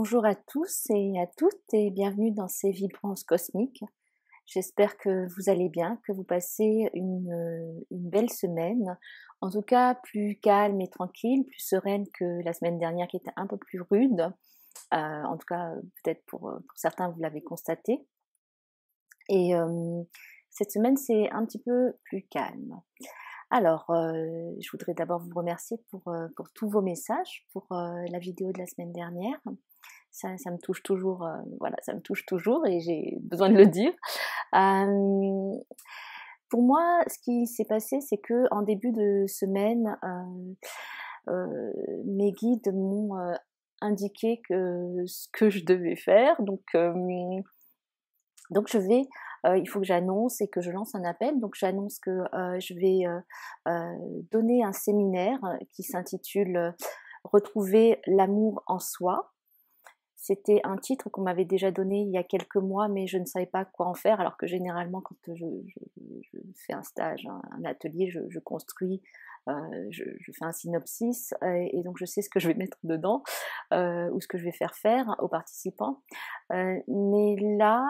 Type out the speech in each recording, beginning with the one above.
Bonjour à tous et à toutes et bienvenue dans ces vibrances cosmiques. J'espère que vous allez bien, que vous passez une belle semaine, en tout cas plus calme et tranquille, plus sereine que la semaine dernière qui était un peu plus rude. En tout cas, peut-être pour certains, vous l'avez constaté. Et cette semaine, c'est un petit peu plus calme. Alors, je voudrais d'abord vous remercier pour tous vos messages, pour la vidéo de la semaine dernière. Ça me touche toujours, voilà, ça me touche toujours et j'ai besoin de le dire. Euh, pour moi, ce qui s'est passé, c'est que en début de semaine, mes guides m'ont indiqué ce que je devais faire. Donc il faut que j'annonce et que je lance un appel. Donc j'annonce que je vais donner un séminaire qui s'intitule Retrouver l'amour en soi. C'était un titre qu'on m'avait déjà donné il y a quelques mois, mais je ne savais pas quoi en faire, alors que généralement, quand je fais un stage, un atelier, je construis, je fais un synopsis, et donc je sais ce que je vais mettre dedans, ou ce que je vais faire faire aux participants. Mais là,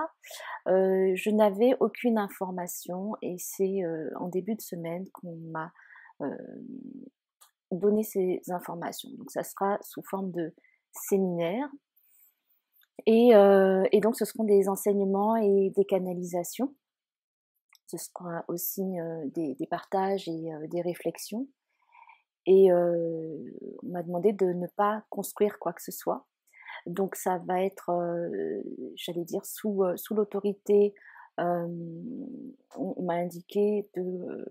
je n'avais aucune information, et c'est en début de semaine qu'on m'a donné ces informations. Donc ça sera sous forme de séminaire. Et donc ce seront des enseignements et des canalisations. Ce sera aussi des partages et des réflexions. Et on m'a demandé de ne pas construire quoi que ce soit. Donc ça va être, j'allais dire, sous l'autorité, on m'a indiqué de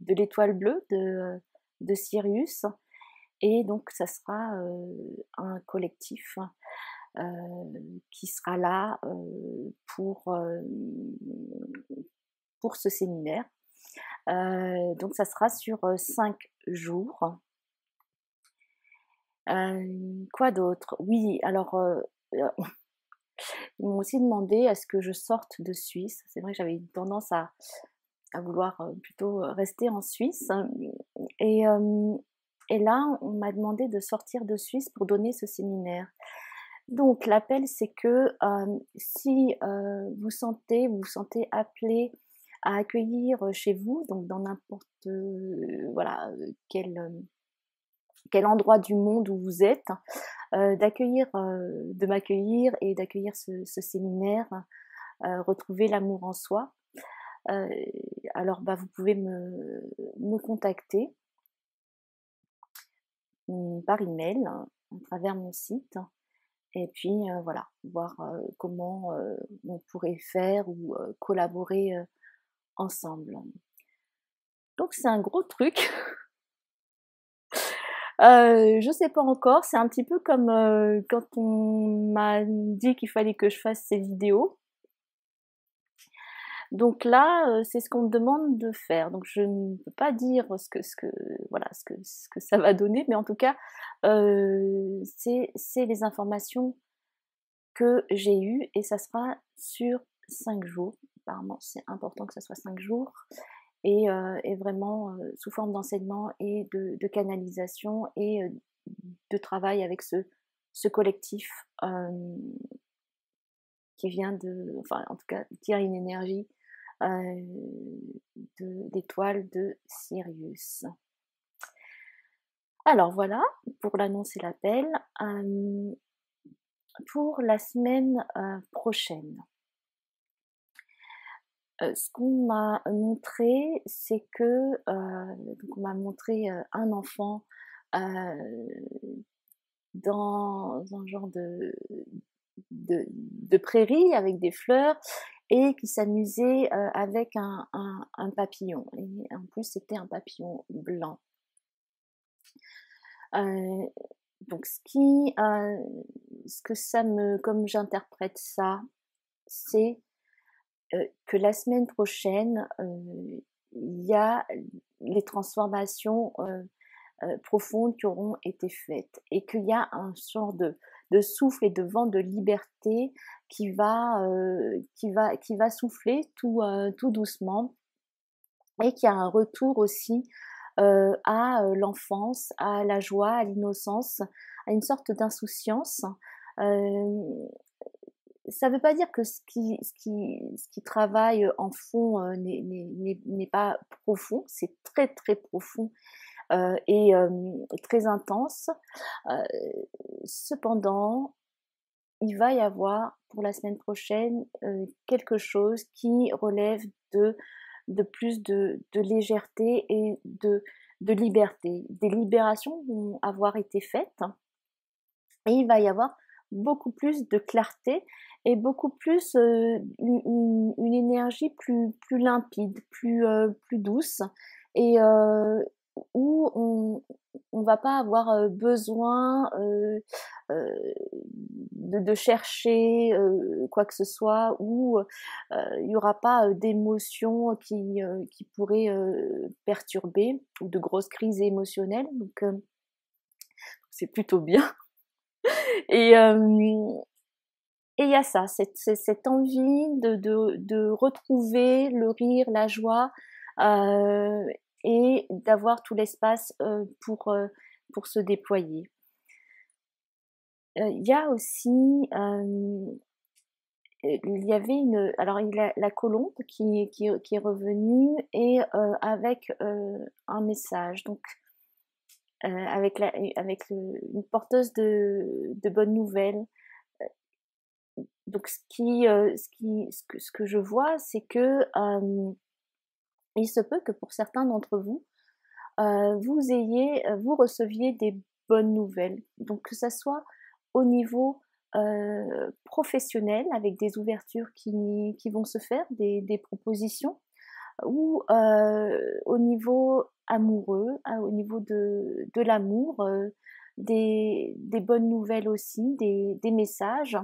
l'étoile bleue de Sirius. Et donc ça sera un collectif qui sera là pour ce séminaire. Donc ça sera sur 5 jours. Quoi d'autre? Oui, alors ils m'ont aussi demandé à ce que je sorte de Suisse. C'est vrai que j'avais une tendance à vouloir plutôt rester en Suisse. Et, euh, et là, on m'a demandé de sortir de Suisse pour donner ce séminaire. Donc l'appel, c'est que si vous vous sentez appelé à accueillir chez vous, donc dans n'importe quel endroit du monde où vous êtes, de m'accueillir et d'accueillir ce séminaire, retrouver l'amour en soi. Euh, alors vous pouvez me contacter par email à travers mon site. Et puis voilà, voir comment on pourrait faire ou collaborer ensemble. Donc c'est un gros truc. Je sais pas encore, c'est un petit peu comme quand on m'a dit qu'il fallait que je fasse ces vidéos. Donc là, c'est ce qu'on me demande de faire. Donc je ne peux pas dire ce que ça va donner, mais en tout cas, c'est les informations que j'ai eues et ça sera sur 5 jours. Apparemment, c'est important que ça soit 5 jours et vraiment sous forme d'enseignement et de canalisation et de travail avec ce collectif qui vient enfin en tout cas, qui a une énergie d'étoile de Sirius. Alors voilà, pour l'annonce et l'appel. Pour la semaine prochaine, ce qu'on m'a montré, c'est que donc on m'a montré un enfant dans un genre de prairie avec des fleurs et qui s'amusait avec un papillon. Et en plus, c'était un papillon blanc. Donc, comme j'interprète ça, c'est que la semaine prochaine, il y a les transformations profondes qui auront été faites et qu'il y a un genre de souffle et de vent de liberté qui va souffler tout doucement et qui a un retour aussi à l'enfance, à la joie, à l'innocence, à une sorte d'insouciance Ça ne veut pas dire que ce qui travaille en fond n'est pas profond, c'est très très profond et très intense. Euh, Cependant, il va y avoir pour la semaine prochaine quelque chose qui relève de plus de légèreté et de liberté. Des libérations vont avoir été faites et il va y avoir beaucoup plus de clarté et beaucoup plus une énergie plus limpide, plus douce et où on va pas avoir besoin de chercher quoi que ce soit, où il n'y aura pas d'émotions qui pourraient perturber ou de grosses crises émotionnelles. Donc c'est plutôt bien. Et il y a ça, cette envie de retrouver le rire, la joie, euh, et d'avoir tout l'espace pour se déployer. Il y a aussi, il y avait alors la colombe qui est revenue et avec un message, donc avec une porteuse de bonnes nouvelles. Donc ce que je vois, c'est que il se peut que pour certains d'entre vous, vous receviez des bonnes nouvelles. Donc que ça soit au niveau professionnel, avec des ouvertures qui vont se faire, des propositions, ou au niveau amoureux, au niveau de l'amour, des bonnes nouvelles aussi, des messages.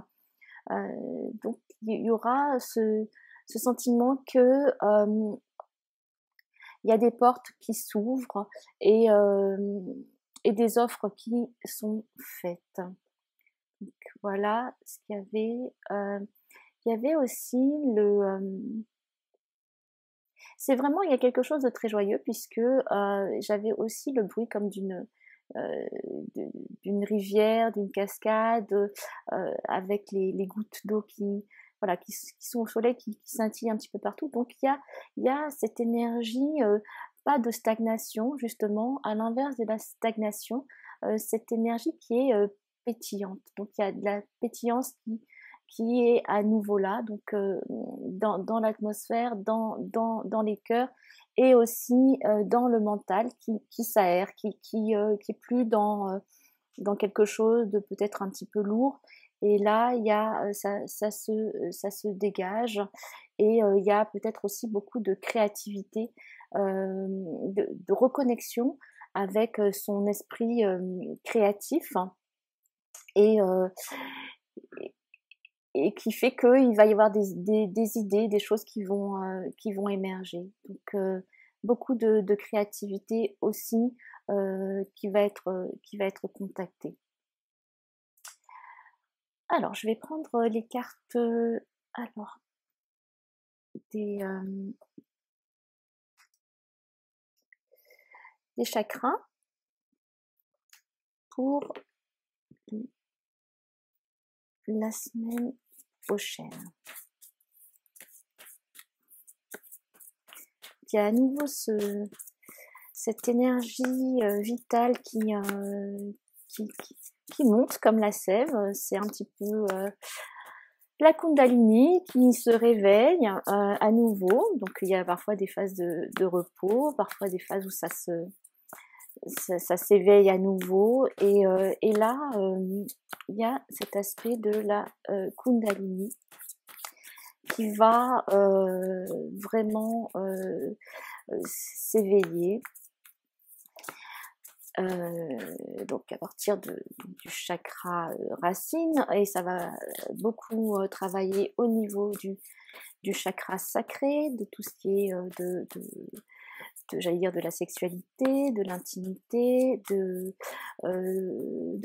Donc il y aura ce sentiment que il y a des portes qui s'ouvrent et des offres qui sont faites. Donc voilà ce qu'il y avait. Il y avait aussi c'est vraiment, il y a quelque chose de très joyeux puisque j'avais aussi le bruit comme euh, d'une rivière, d'une cascade, avec les gouttes d'eau voilà, qui sont au soleil, qui scintillent un petit peu partout. Donc il y a cette énergie, pas de stagnation justement, à l'inverse de la stagnation, cette énergie qui est pétillante. Donc il y a de la pétillance qui est à nouveau là, donc dans l'atmosphère, dans les cœurs et aussi dans le mental qui s'aère, qui est plus dans quelque chose de peut-être un petit peu lourd. Et là, il y a, ça se dégage et il y a peut-être aussi beaucoup de créativité, de reconnexion avec son esprit créatif et, et qui fait qu'il va y avoir des idées, des choses qui vont émerger. Donc beaucoup de créativité aussi qui va être contactée. Alors, je vais prendre les cartes alors, des chakras pour la semaine prochaine. Il y a à nouveau cette énergie vitale qui monte comme la sève. C'est un petit peu la Kundalini qui se réveille à nouveau. Donc il y a parfois des phases de repos, parfois des phases où ça s'éveille à nouveau. Et là, il y a cet aspect de la Kundalini qui va vraiment s'éveiller. Donc à partir du chakra racine, et ça va beaucoup travailler au niveau du chakra sacré, de tout ce qui est j'allais dire de la sexualité, de l'intimité, de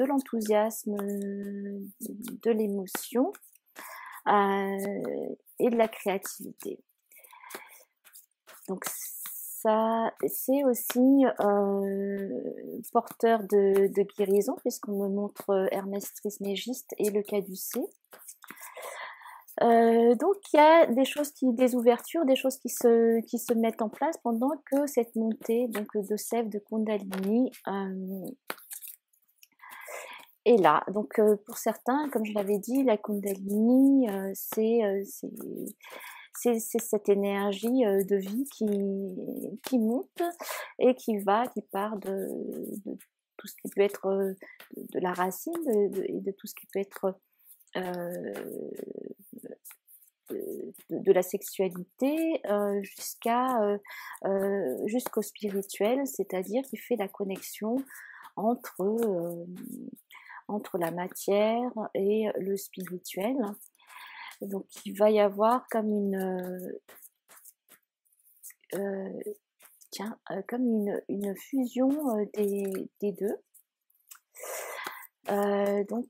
l'enthousiasme, de l'émotion et de la créativité. Donc ça, c'est aussi porteur de guérison, puisqu'on me montre Hermès Trismégiste et le caducée. Donc il y a des ouvertures, des choses qui se mettent en place pendant que cette montée donc de sève de Kundalini est là. Donc pour certains, comme je l'avais dit, la Kundalini c'est cette énergie de vie qui monte et qui part de tout ce qui peut être de la racine et de tout ce qui peut être de la sexualité jusqu'au spirituel, c'est-à-dire qui fait la connexion entre, entre la matière et le spirituel. Donc il va y avoir comme une fusion des deux. Donc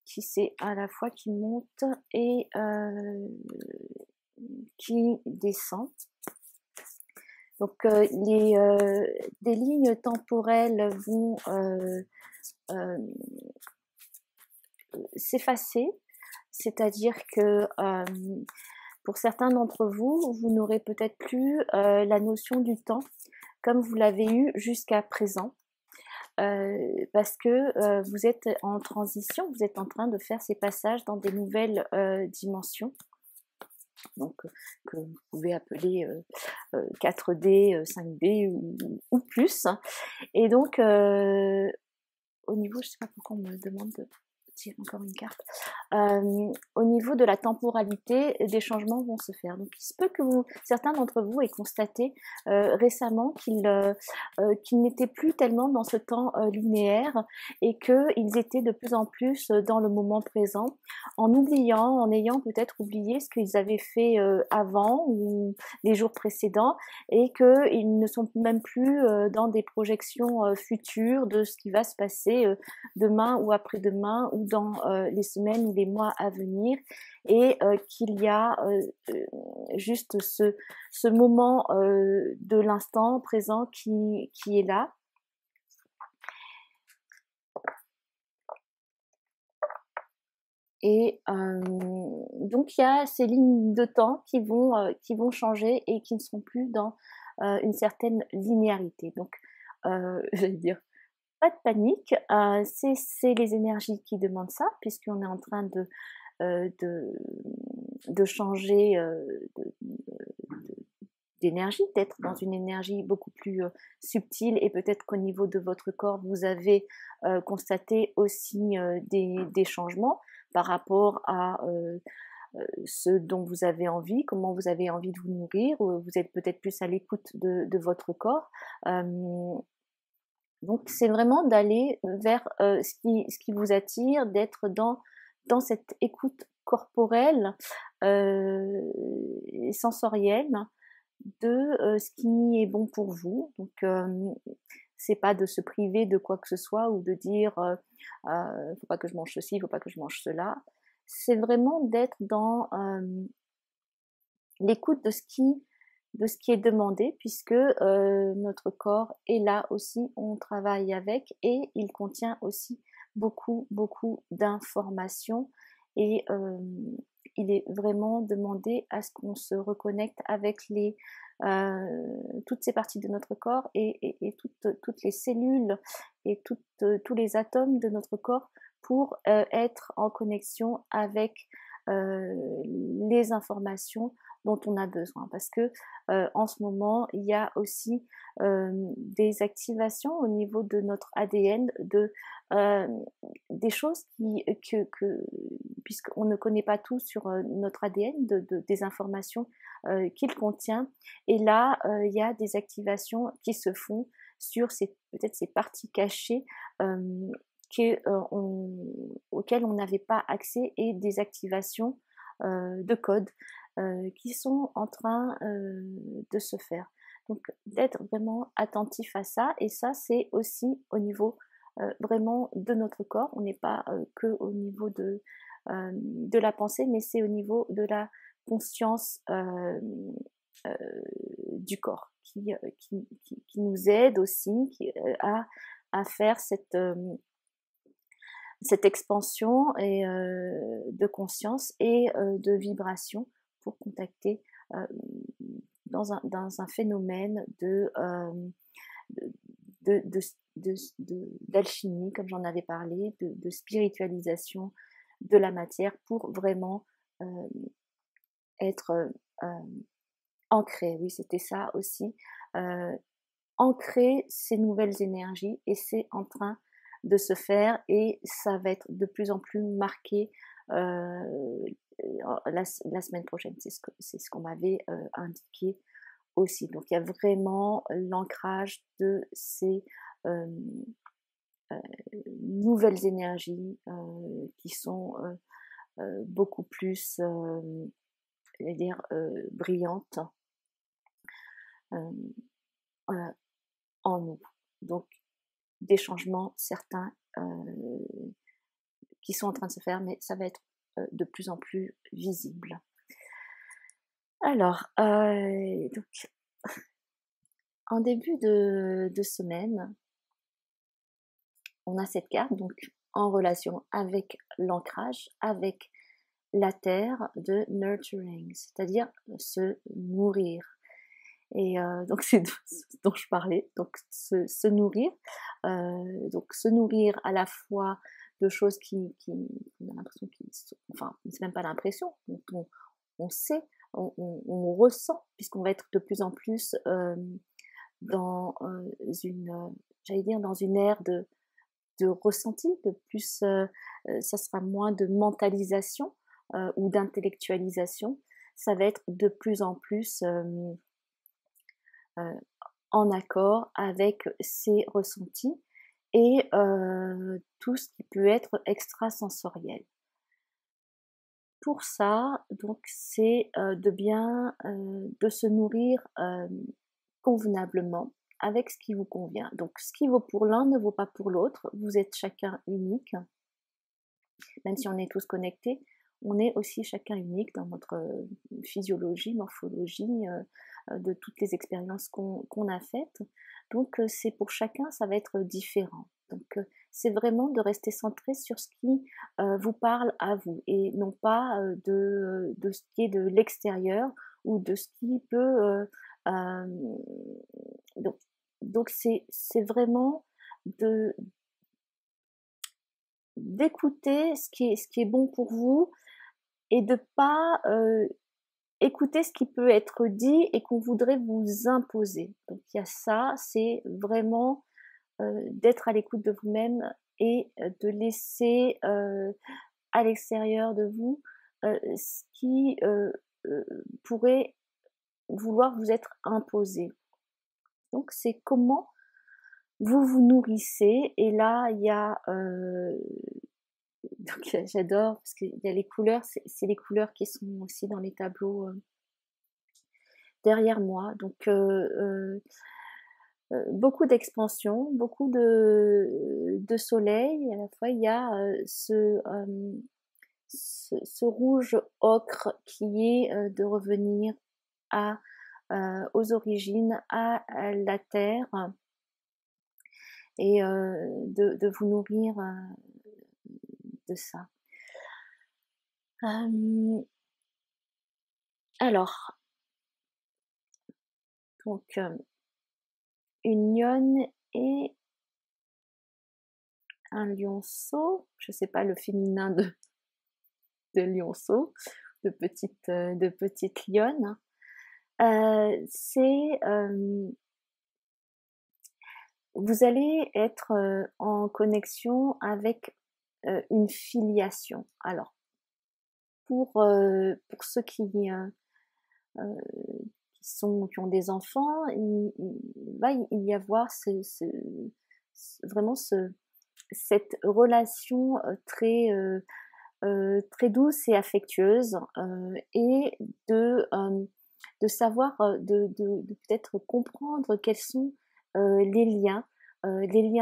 qui c'est à la fois qui monte et qui descend. Donc des lignes temporelles vont s'effacer, c'est-à-dire que pour certains d'entre vous, vous n'aurez peut-être plus la notion du temps comme vous l'avez eu jusqu'à présent. Parce que vous êtes en transition, vous êtes en train de faire ces passages dans des nouvelles dimensions, donc que vous pouvez appeler 4D, 5D ou plus. Et donc au niveau, je ne sais pas pourquoi on me demande de tirer encore une carte, au niveau de la temporalité, des changements vont se faire. Donc il se peut que certains d'entre vous aient constaté récemment qu'ils n'étaient plus tellement dans ce temps linéaire et qu'ils étaient de plus en plus dans le moment présent, en ayant peut-être oublié ce qu'ils avaient fait avant ou les jours précédents, et qu'ils ne sont même plus dans des projections futures de ce qui va se passer demain ou après-demain ou dans les semaines ou les mois à venir, et qu'il y a juste ce moment de l'instant présent qui est là. Et donc il y a ces lignes de temps qui vont changer et qui ne seront plus dans une certaine linéarité. Donc je vais dire, pas de panique, c'est les énergies qui demandent ça, puisqu'on est en train de changer d'énergie, d'être dans une énergie beaucoup plus subtile, et peut-être qu'au niveau de votre corps, vous avez constaté aussi des changements par rapport à ce dont vous avez envie, comment vous avez envie de vous nourrir, vous êtes peut-être plus à l'écoute de votre corps. Donc c'est vraiment d'aller vers ce qui vous attire, d'être dans cette écoute corporelle et sensorielle de ce qui est bon pour vous. Donc c'est pas de se priver de quoi que ce soit ou de dire faut pas que je mange ceci, faut pas que je mange cela. C'est vraiment d'être dans l'écoute de ce qui est demandé, puisque notre corps est là aussi, on travaille avec, et il contient aussi beaucoup d'informations, et il est vraiment demandé à ce qu'on se reconnecte avec toutes ces parties de notre corps et toutes les cellules et tous les atomes de notre corps pour être en connexion avec les informations dont on a besoin, parce que en ce moment il y a aussi des activations au niveau de notre ADN, des choses puisqu'on ne connaît pas tout sur notre ADN, des informations qu'il contient, et là il y a des activations qui se font sur peut-être ces parties cachées auxquelles on n'avait pas accès, et des activations de code qui sont en train de se faire. Donc d'être vraiment attentif à ça, et ça c'est aussi au niveau vraiment de notre corps. On n'est pas que au niveau de la pensée, mais c'est au niveau de la conscience du corps, qui nous aide aussi à faire cette expansion et, de conscience et de vibration pour contacter dans un phénomène d'alchimie, comme j'en avais parlé, de spiritualisation de la matière pour vraiment être ancré. Oui, c'était ça aussi. Ancrer ces nouvelles énergies, et c'est en train de se faire, et ça va être de plus en plus marqué la semaine prochaine. C'est ce qu'on m'avait indiqué aussi. Donc il y a vraiment l'ancrage de ces nouvelles énergies qui sont beaucoup plus brillantes en nous. Donc des changements certains qui sont en train de se faire, mais ça va être de plus en plus visible. Alors, donc, en début de semaine, on a cette carte, donc en relation avec l'ancrage, avec la terre, de nurturing, c'est-à-dire se nourrir. Et donc c'est ce dont je parlais, donc se nourrir, donc se nourrir à la fois de choses on a l'impression enfin c'est même pas l'impression, on sait, on ressent, puisqu'on va être de plus en plus dans j'allais dire dans une ère de ressenti, de plus, ça sera moins de mentalisation ou d'intellectualisation, ça va être de plus en plus en accord avec ses ressentis et tout ce qui peut être extrasensoriel. Pour ça, donc, c'est de bien de se nourrir convenablement avec ce qui vous convient. Donc, ce qui vaut pour l'un ne vaut pas pour l'autre. Vous êtes chacun unique, même si on est tous connectés. On est aussi chacun unique dans notre physiologie, morphologie, de toutes les expériences qu'on a faites. Donc c'est pour chacun, ça va être différent. Donc c'est vraiment de rester centré sur ce qui vous parle à vous, et non pas de ce qui est de l'extérieur ou de ce qui peut... donc c'est vraiment d'écouter ce qui est bon pour vous, et de pas écouter ce qui peut être dit et qu'on voudrait vous imposer. Donc il y a ça, c'est vraiment d'être à l'écoute de vous-même et de laisser à l'extérieur de vous ce qui pourrait vouloir vous être imposé. Donc c'est comment vous vous nourrissez, et là il y a donc j'adore parce qu'il y a les couleurs, c'est les couleurs qui sont aussi dans les tableaux derrière moi. Donc beaucoup d'expansion, beaucoup de soleil, et à la fois il y a ce rouge ocre qui est de revenir aux origines, à la terre, et de vous nourrir de ça. Alors, donc une lionne et un lionceau, je sais pas le féminin de lionceau, de petite lionne. Vous allez être en connexion avec une filiation. Alors, pour ceux qui ont des enfants, il va y avoir vraiment cette relation très douce et affectueuse, et de savoir, de peut-être comprendre quels sont les liens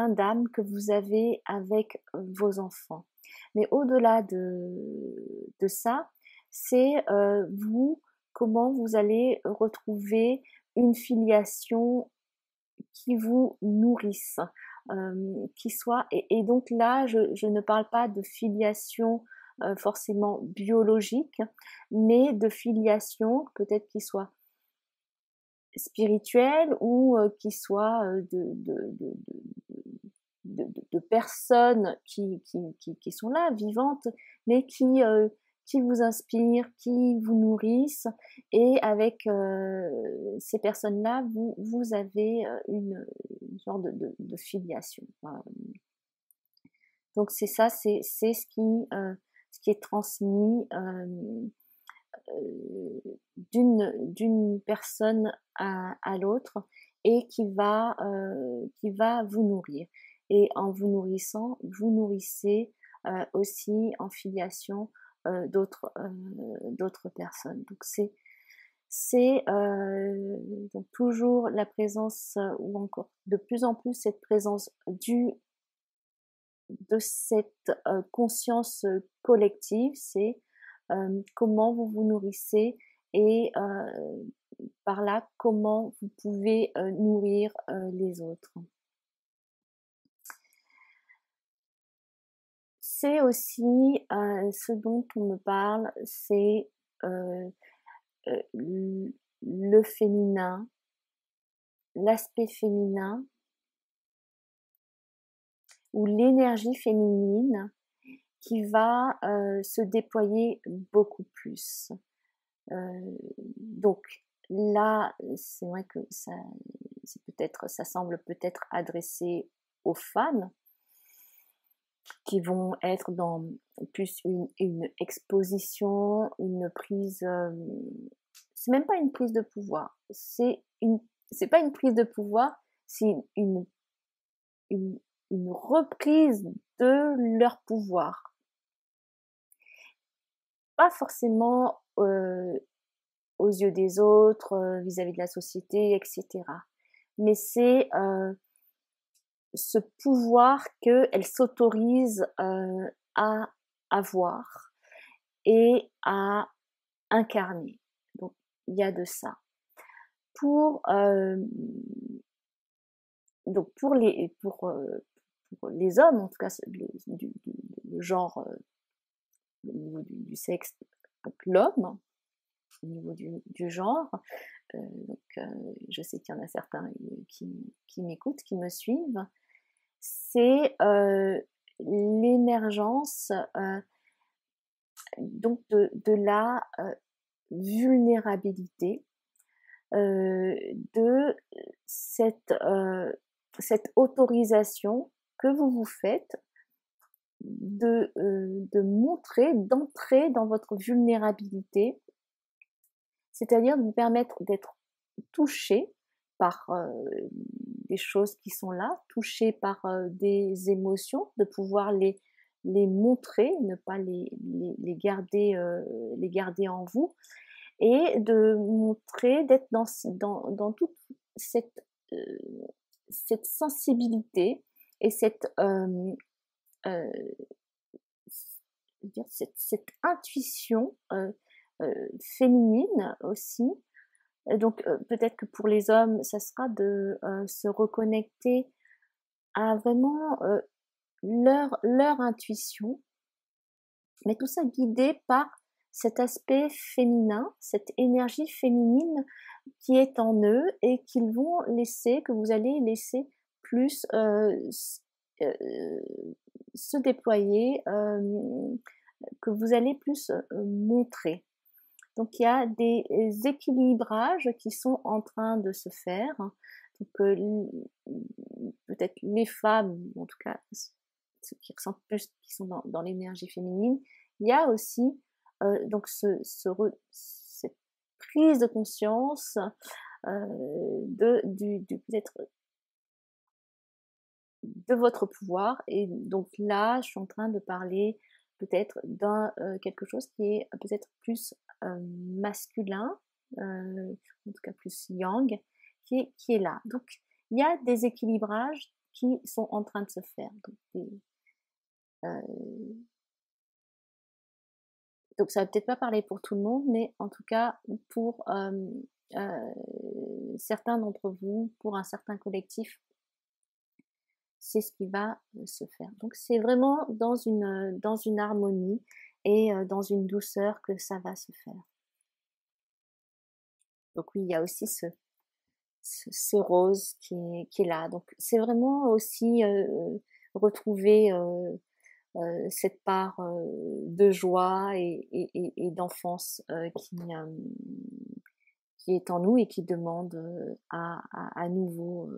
d'âme que vous avez avec vos enfants. Mais au-delà de ça, c'est vous comment vous allez retrouver une filiation qui vous nourrisse, qui soit et donc là, je ne parle pas de filiation, forcément biologique, mais de filiation peut-être qui soit spirituelle ou qui soit, de personnes qui sont là, vivantes, mais qui vous inspirent, qui vous nourrissent et avec, ces personnes-là, vous avez, une sorte de filiation. Donc c'est ça, c'est ce qui est transmis, d'une personne à l'autre et qui va vous nourrir. Et en vous nourrissant, vous nourrissez aussi en filiation d'autres personnes. Donc c'est donc toujours la présence ou encore de plus en plus cette présence de cette conscience collective, c'est comment vous vous nourrissez et par là comment vous pouvez nourrir les autres. C'est aussi ce dont on me parle, c'est le féminin, l'aspect féminin ou l'énergie féminine qui va se déployer beaucoup plus. Donc là, c'est vrai que ça semble peut-être adressé aux femmes qui vont être dans plus une exposition, une prise. C'est même pas une prise de pouvoir. C'est pas une prise de pouvoir, c'est une reprise de leur pouvoir. Pas forcément aux yeux des autres, vis-à-vis de la société, etc. Mais c'est ce pouvoir qu'elles s'autorisent à avoir et à incarner. Donc il y a de ça. Donc pour les hommes, en tout cas le genre au niveau du sexe, donc l'homme, au niveau du genre, donc je sais qu'il y en a certains qui m'écoutent, qui me suivent, c'est l'émergence donc de la vulnérabilité, de cette autorisation que vous vous faites de montrer, d'entrer dans votre vulnérabilité, c'est-à-dire de vous permettre d'être touché par des choses qui sont là, touché par des émotions, de pouvoir les montrer, ne pas les garder en vous, et de montrer, d'être dans toute cette sensibilité et cette intuition féminine aussi. Donc peut-être que pour les hommes, ça sera de se reconnecter à vraiment leur intuition, mais tout ça guidé par cet aspect féminin, cette énergie féminine qui est en eux et qu'ils vont laisser, que vous allez laisser plus se déployer, que vous allez plus montrer. Donc il y a des équilibrages qui sont en train de se faire. Donc peut-être les femmes, en tout cas ceux qui ressentent plus, qui sont dans l'énergie féminine, il y a aussi donc cette prise de conscience peut-être de votre pouvoir. Et donc là, je suis en train de parler peut-être d'un quelque chose qui est peut-être plus masculin, en tout cas plus yang, qui est là. Donc il y a des équilibrages qui sont en train de se faire. donc ça va peut-être pas parler pour tout le monde, mais en tout cas pour certains d'entre vous, pour un certain collectif, c'est ce qui va se faire. Donc c'est vraiment dans une harmonie et dans une douceur que ça va se faire. Donc oui, il y a aussi ce rose qui est là. Donc c'est vraiment aussi retrouver cette part de joie et d'enfance qui est en nous et qui demande à nouveau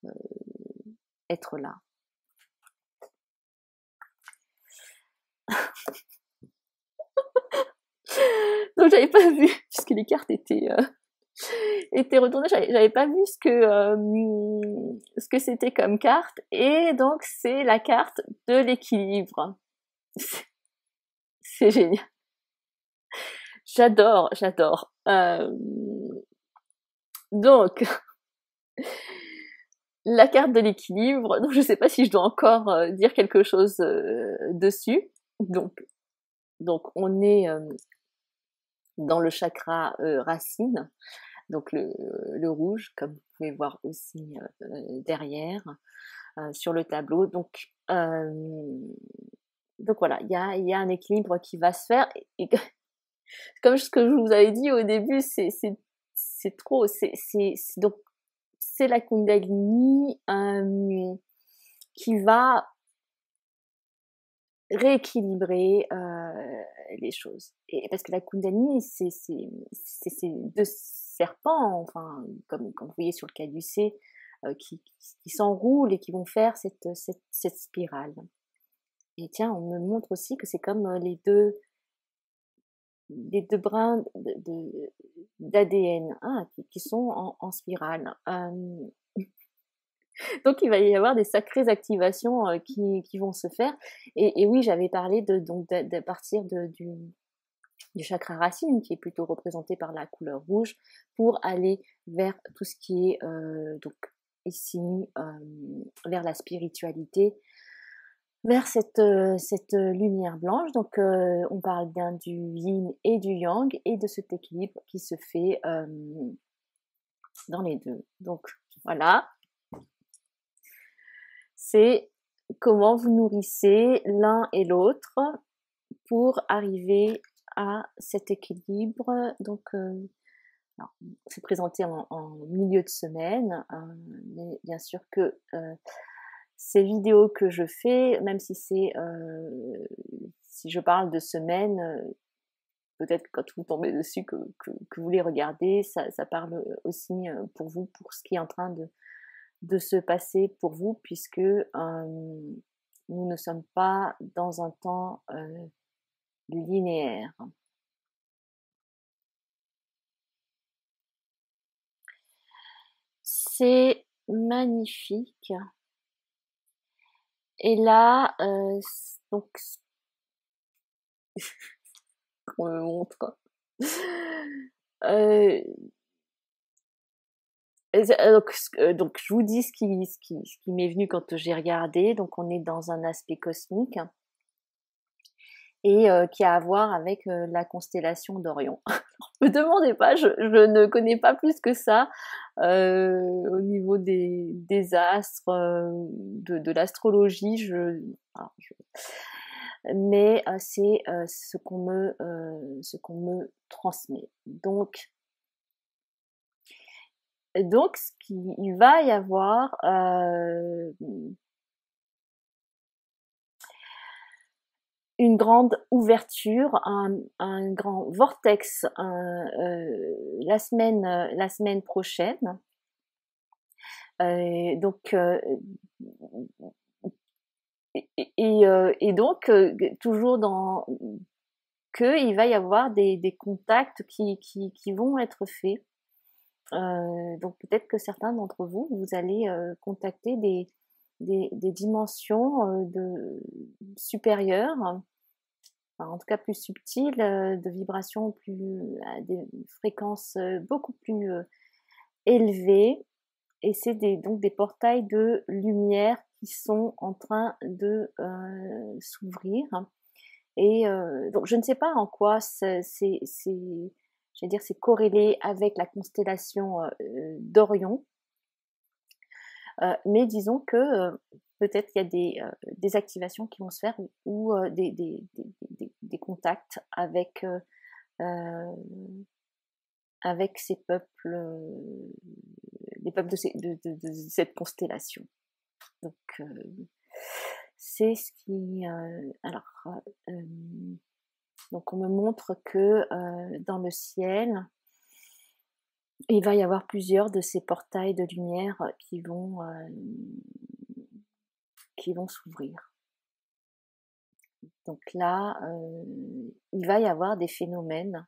euh, être là. Donc j'avais pas vu, puisque les cartes étaient retournées, j'avais pas vu ce que c'était comme carte, et donc c'est la carte de l'équilibre. C'est génial. J'adore. Donc, la carte de l'équilibre, donc je sais pas si je dois encore dire quelque chose dessus. Donc on est dans le chakra racine, donc le rouge, comme vous pouvez voir aussi derrière sur le tableau. Donc voilà, il y a un équilibre qui va se faire. Et comme ce que je vous avais dit au début, c'est trop. Donc c'est la Kundalini qui va rééquilibrer les choses. Et parce que la Kundalini, c'est ces deux serpents, enfin, comme vous voyez sur le caducée, qui s'enroulent et qui vont faire cette spirale. Et tiens, on me montre aussi que c'est comme les deux brins d'ADN qui sont en spirale. Donc il va y avoir des sacrées activations qui vont se faire. Et oui, j'avais parlé de partir du chakra racine, qui est plutôt représenté par la couleur rouge, pour aller vers tout ce qui est donc ici vers la spiritualité, vers cette lumière blanche. Donc on parle bien du yin et du yang, et de cet équilibre qui se fait dans les deux. Donc voilà, c'est comment vous nourrissez l'un et l'autre pour arriver à cet équilibre. Donc c'est présenté en milieu de semaine, mais bien sûr que ces vidéos que je fais, même si si je parle de semaine, peut-être que quand vous tombez dessus que vous les regardez, ça parle aussi pour vous, pour ce qui est en train de se passer pour vous, puisque nous ne sommes pas dans un temps linéaire. C'est magnifique. Et là, donc, on me montre. Donc je vous dis ce qui m'est venu quand j'ai regardé. Donc on est dans un aspect cosmique et qui a à voir avec la constellation d'Orion. Me demandez pas, je ne connais pas plus que ça au niveau des astres, de l'astrologie. Mais c'est ce qu'on me transmet. Donc il va y avoir une grande ouverture, un grand vortex la semaine prochaine. Donc et donc toujours dans que il va y avoir des contacts qui vont être faits. Donc peut-être que certains d'entre vous allez contacter des dimensions supérieures, enfin, en tout cas plus subtiles, de vibrations à des fréquences beaucoup plus élevées. Et c'est donc des portails de lumière qui sont en train de s'ouvrir. Et donc je ne sais pas en quoi je vais dire, c'est corrélé avec la constellation d'Orion, mais disons que peut-être il y a des activations qui vont se faire ou des contacts avec ces peuples, les peuples de cette constellation. Donc c'est ce qui donc on me montre que dans le ciel il va y avoir plusieurs de ces portails de lumière qui vont s'ouvrir. Donc là il va y avoir des phénomènes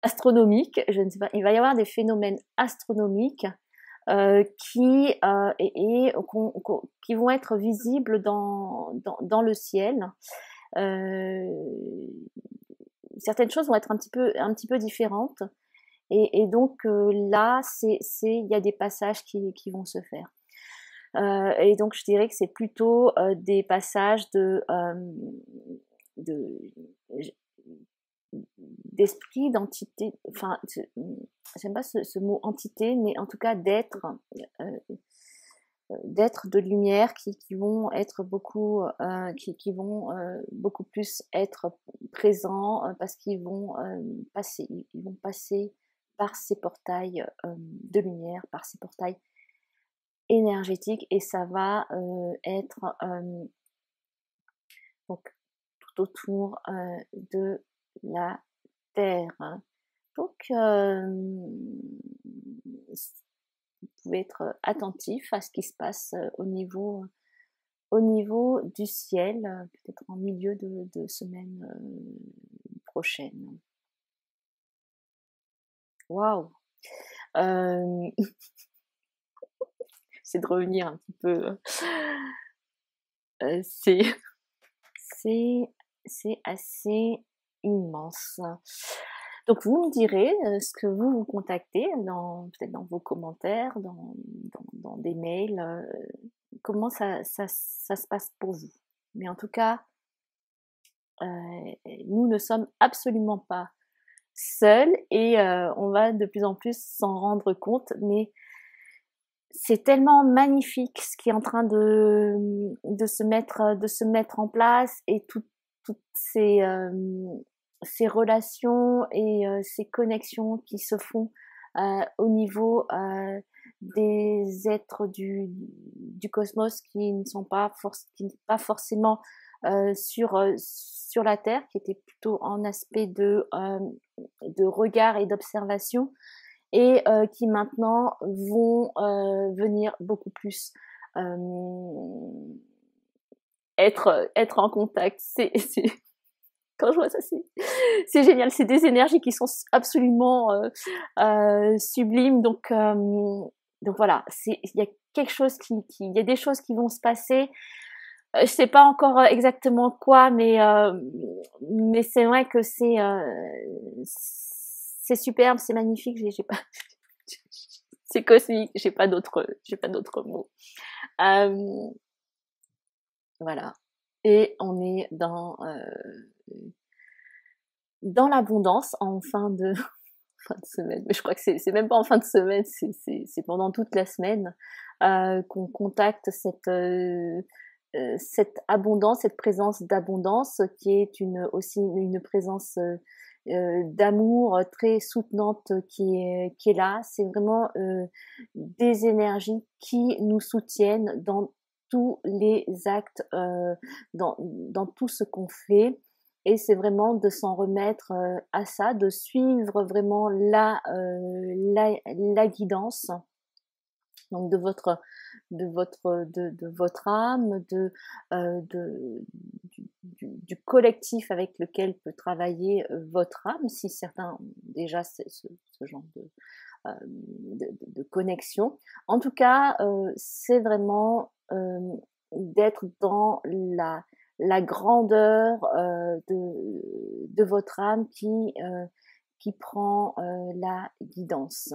astronomiques, je ne sais pas, il va y avoir des phénomènes astronomiques qui vont être visibles dans le ciel. Certaines choses vont être un petit peu différentes, et donc là, il y a des passages qui vont se faire. Et donc je dirais que c'est plutôt des passages d'esprit, d'entité, enfin, j'aime pas ce mot entité, mais en tout cas d'être de lumière qui vont être qui vont beaucoup plus être présents parce qu'ils vont passer par ces portails de lumière, par ces portails énergétiques, et ça va être donc tout autour de la Terre. Donc vous pouvez être attentif à ce qui se passe au niveau du ciel, peut-être en milieu de semaine prochaine. Waouh! C'est de revenir un petit peu. C'est assez immense. Donc vous me direz ce que vous contactez peut-être dans vos commentaires, dans des mails, comment ça se passe pour vous. Mais en tout cas, nous ne sommes absolument pas seuls, et on va de plus en plus s'en rendre compte, mais c'est tellement magnifique ce qui est en train de se mettre en place, et toutes ces relations et ces connexions qui se font au niveau des êtres du cosmos qui ne sont pas forcément sur la Terre, qui étaient plutôt en aspect de regard et d'observation, et qui maintenant vont venir beaucoup plus être en contact. Quand je vois ça, c'est génial. C'est des énergies qui sont absolument sublimes. Donc voilà, il y a quelque chose il y a des choses qui vont se passer. Je sais pas encore exactement quoi, mais c'est vrai que c'est superbe, c'est magnifique. J'ai pas, c'est cosmique. J'ai pas d'autres mots. Voilà. Et on est dans l'abondance en fin de semaine. Mais je crois que c'est même pas en fin de semaine, c'est pendant toute la semaine qu'on contacte cette abondance, cette présence d'abondance, qui est aussi une présence d'amour très soutenante qui est là. C'est vraiment des énergies qui nous soutiennent dans tous les actes, dans tout ce qu'on fait. Et c'est vraiment de s'en remettre à ça, de suivre vraiment la guidance, donc de votre âme, du collectif avec lequel peut travailler votre âme, si certains ont déjà ce genre de connexion. En tout cas, c'est vraiment d'être dans la grandeur de votre âme qui prend la guidance.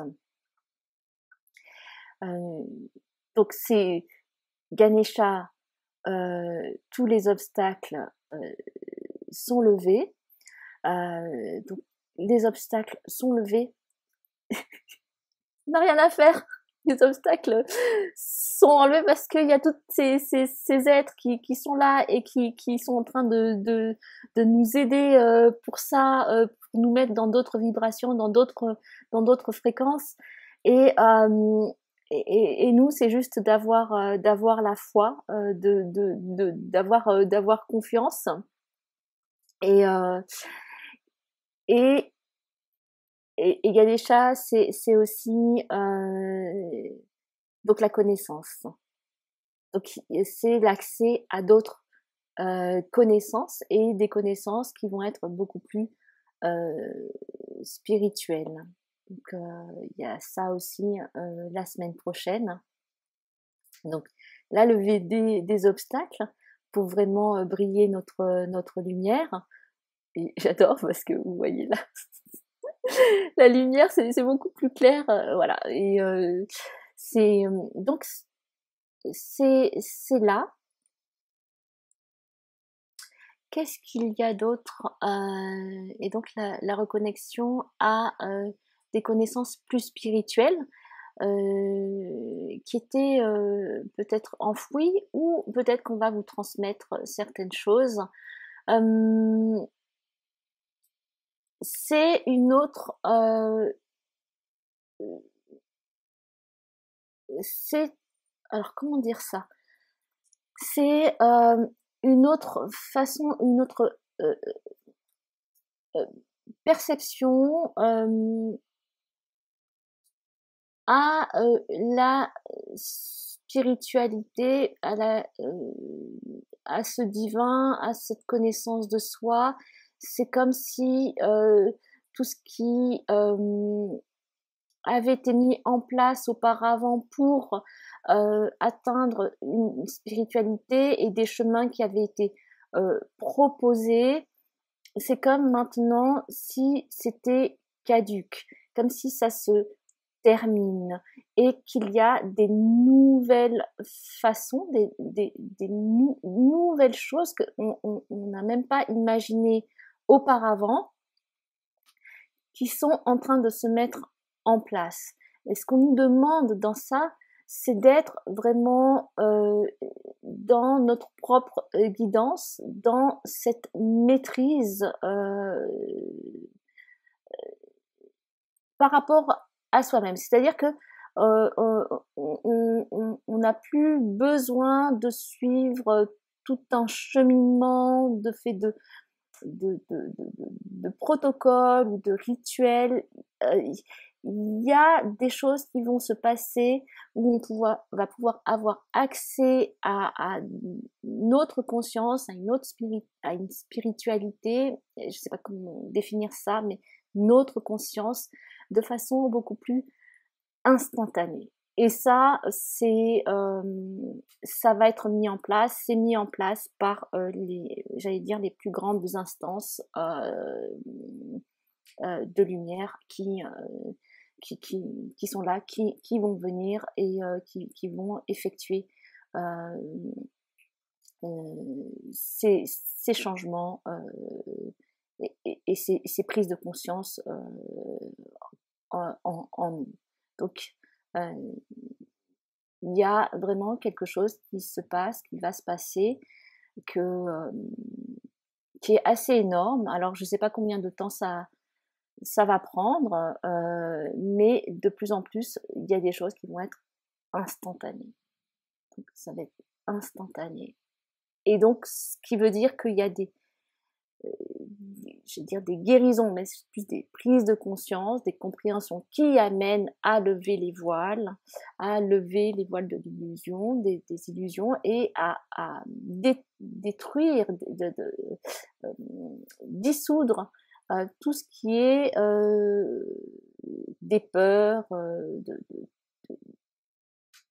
Donc c'est Ganesha tous les obstacles sont levés. Donc les obstacles sont levés. On n'a rien à faire. Les obstacles sont enlevés parce qu'il y a tous ces êtres qui sont là et qui sont en train de nous aider pour ça, pour nous mettre dans d'autres vibrations, dans d'autres fréquences. Et, et nous, c'est juste d'avoir la foi, d'avoir confiance. Et et il y a des chats, c'est aussi donc la connaissance. Donc c'est l'accès à d'autres connaissances et des connaissances qui vont être beaucoup plus spirituelles. Donc il y a ça aussi la semaine prochaine. Donc là, lever des obstacles pour vraiment briller notre lumière. Et j'adore parce que vous voyez là, la lumière c'est beaucoup plus clair, voilà. Et c'est donc c'est là. Qu'est-ce qu'il y a d'autre? Et donc la reconnexion à des connaissances plus spirituelles qui étaient peut-être enfouies, ou peut-être qu'on va vous transmettre certaines choses. C'est une autre... c'est... Alors comment dire ça? C'est une autre façon, une autre perception à la spiritualité, à ce divin, à cette connaissance de soi. C'est comme si tout ce qui avait été mis en place auparavant pour atteindre une spiritualité et des chemins qui avaient été proposés, c'est comme maintenant si c'était caduque, comme si ça se termine et qu'il y a des nouvelles façons, nouvelles choses qu'on n'a même pas imaginées auparavant, qui sont en train de se mettre en place. Et ce qu'on nous demande dans ça, c'est d'être vraiment dans notre propre guidance, dans cette maîtrise par rapport à soi-même. C'est-à-dire que on n'a plus besoin de suivre tout un cheminement de fait de protocoles ou de rituels. Il y a des choses qui vont se passer où va pouvoir avoir accès à notre conscience, à une spiritualité, je ne sais pas comment définir ça, mais notre conscience de façon beaucoup plus instantanée. Et ça, ça va être mis en place, c'est mis en place par j'allais dire, les plus grandes instances de lumière qui sont là, qui vont venir et qui vont effectuer ces changements et ces prises de conscience en nous. Donc, il y a vraiment quelque chose qui se passe, qui va se passer, qui est assez énorme. Alors, je ne sais pas combien de temps ça va prendre, mais de plus en plus, il y a des choses qui vont être instantanées. Donc, ça va être instantané. Et donc, ce qui veut dire qu'il y a je vais dire des guérisons, mais c'est plus des prises de conscience, des compréhensions qui amènent à lever les voiles de l'illusion, des illusions, et à détruire, dissoudre tout ce qui est des peurs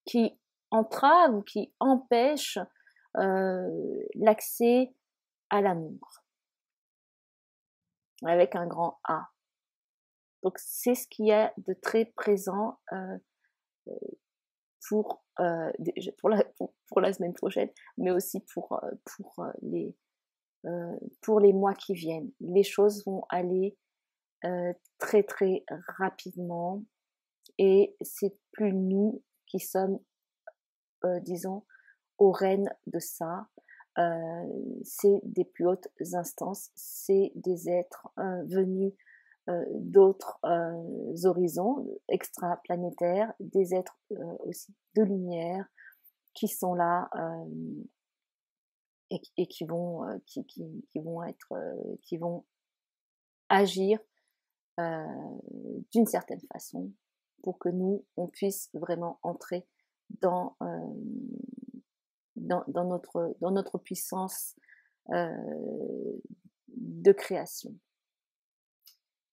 qui entravent ou qui empêchent l'accès à l'amour, avec un grand A. Donc c'est ce qu'il y a de très présent pour déjà pour la semaine prochaine, mais aussi pour les mois qui viennent. Les choses vont aller très très rapidement et c'est plus nous qui sommes, disons, aux rênes de ça. C'est des plus hautes instances, c'est des êtres venus d'autres horizons extraplanétaires, des êtres aussi de lumière qui sont là et qui vont qui vont agir d'une certaine façon pour que nous on puisse vraiment entrer dans dans notre puissance de création.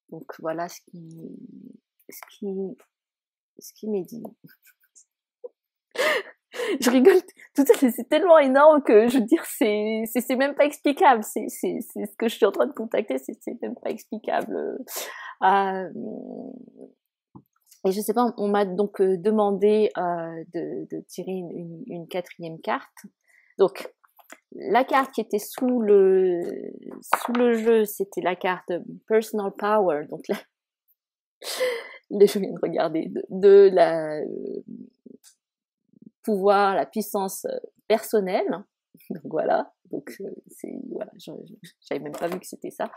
Donc voilà ce qui m'est dit. Je rigole, tout ça c'est tellement énorme que je veux dire c'est même pas explicable. C'est ce que je suis en train de contacter, c'est même pas explicable. Et je sais pas, on m'a donc demandé de tirer une quatrième carte. Donc la carte qui était sous le jeu, c'était la carte Personal Power. Donc là, je viens de regarder de la pouvoir, la puissance personnelle. Donc voilà. Donc c'est voilà, j'avais même pas vu que c'était ça.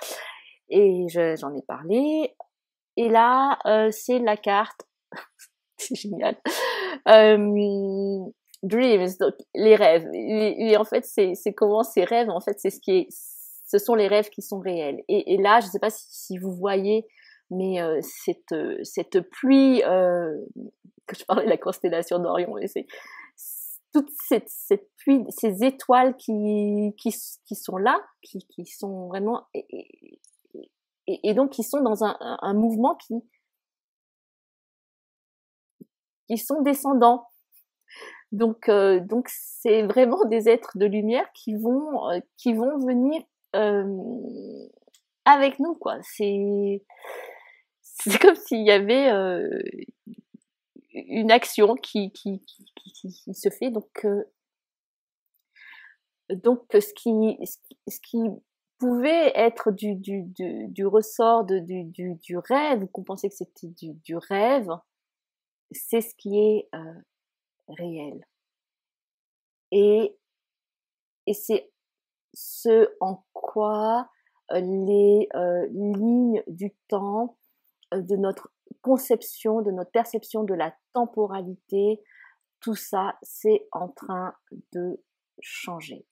Et j'en ai parlé. Et là, c'est la carte. C'est génial. Dreams, donc les rêves. Et en fait, c'est comment ces rêves, en fait, ce sont les rêves qui sont réels. Et là, je ne sais pas si vous voyez, mais cette pluie, que je parlais de la constellation d'Orion, c'est toute cette pluie, ces étoiles qui sont là, qui sont vraiment, et donc qui sont dans un mouvement qui sont descendants. Donc c'est vraiment des êtres de lumière qui vont venir avec nous, quoi. C'est comme s'il y avait une action qui se fait. Donc ce qui pouvait être du ressort du rêve, qu'on pensait que c'était du rêve, c'est ce qui est réel. Et c'est ce en quoi les lignes du temps, de notre conception, de notre perception de la temporalité, tout ça, c'est en train de changer.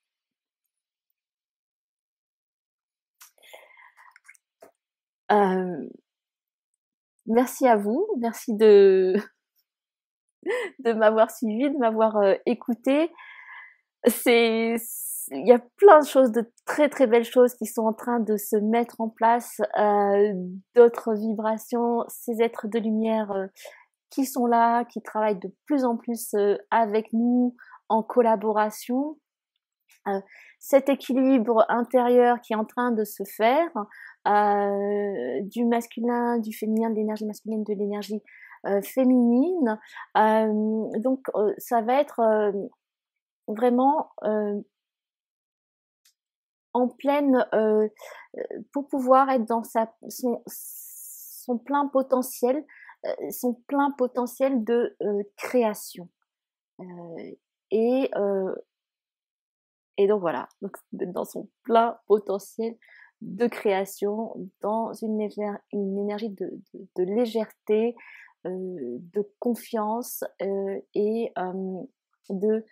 Merci à vous, merci de m'avoir suivi, de m'avoir écouté. Il y a plein de choses, de très très belles choses qui sont en train de se mettre en place, d'autres vibrations, ces êtres de lumière qui sont là, qui travaillent de plus en plus avec nous en collaboration. Cet équilibre intérieur qui est en train de se faire, du masculin, du féminin, de l'énergie masculine, de l'énergie féminine. Donc ça va être vraiment en pleine, pour pouvoir être dans son plein potentiel, de création. Et donc voilà, donc dans son plein potentiel de création, dans une énergie de légèreté, de confiance et de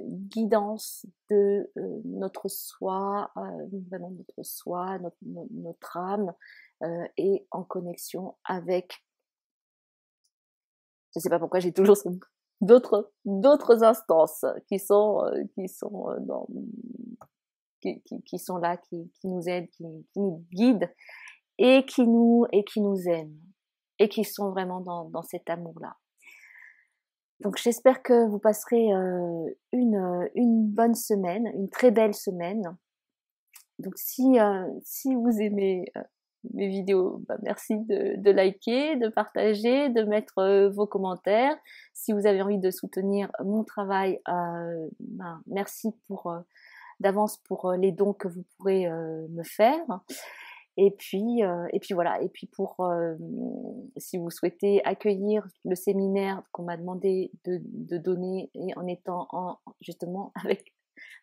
guidance de notre soi, vraiment notre soi, notre âme, et en connexion avec, je sais pas pourquoi j'ai toujours d'autres instances qui sont là, qui nous aident, qui nous guident et qui nous aiment et qui sont vraiment dans cet amour-là. Donc j'espère que vous passerez une bonne semaine, une très belle semaine. Donc si vous aimez mes vidéos, merci de liker, de partager, de mettre vos commentaires. Si vous avez envie de soutenir mon travail, merci d'avance pour les dons que vous pourrez me faire. Et puis voilà. Et puis si vous souhaitez accueillir le séminaire qu'on m'a demandé de donner, et en étant justement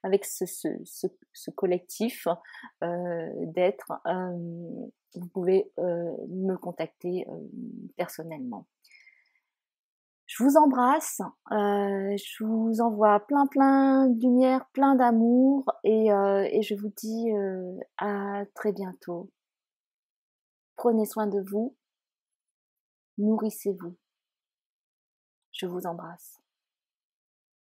avec ce collectif d'êtres, vous pouvez me contacter personnellement. Je vous embrasse, je vous envoie plein de lumière, plein d'amour, et je vous dis à très bientôt. Prenez soin de vous, nourrissez-vous. Je vous embrasse.